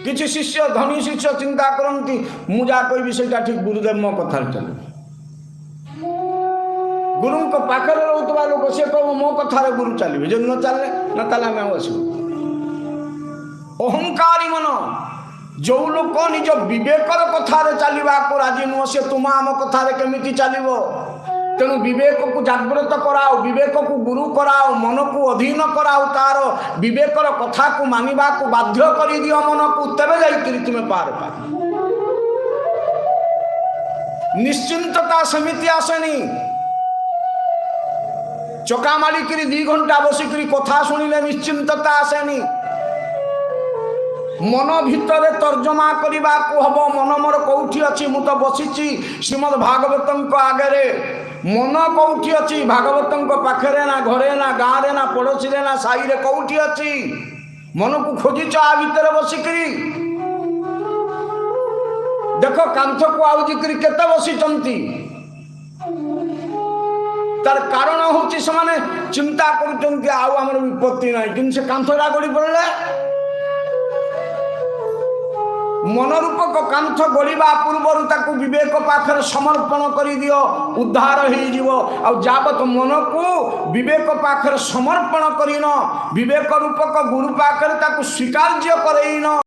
किसी शिष्य धनी शिष्य चिंता करती मु जा कहि सेटा ठीक गुरुदेव मो कथा चले गुरु को पाखरे रोतबा लोक से कह मो कथार गुरु चलिए जो न चलने न ताले आम आसू अहंकारी मन जो लोक निज विवेकर कथार चलवा को राजी नुह से तुम आम कथार केमिति चलो तेणु विवेक को जागृत कराओ विवेक को गुरु कराओ मन को अधीन कराओ तार विवेकर कथा को मानिबा को बाध्य कर दियो मन को तेरे जाइए तुम्हें पार पा निश्चिंतता समिति आसेनी चका मारिक 2 घंटा बसिक कथा शुणिले निश्चिंतता आसेनी मन भितर तर्जमा करने को हम मन मोर कौटी अच्छी मु तो बसी श्रीमद भागवत आगे मन कौटी अच्छी भागवत पाखे ना घरे ना गाँव ना पड़ोसी ना साई कौटी अच्छी मन को खोजिच आ भितर बसिक देख कांथ को आउजिक केते बसिचंती तार कारण हूँ से चिंता कर आमर विपत्ति ना कि से कांथटा गड़ी पड़े मनरूपक कांथ गढ़ा पूर्वर ताकू विवेक पाखर समर्पण कर दियो उद्धार हो जावत मन को विवेक पाखर समर्पण करन विवेक रूपक गुरु पाखर ताकू स्वीकार्य करैन।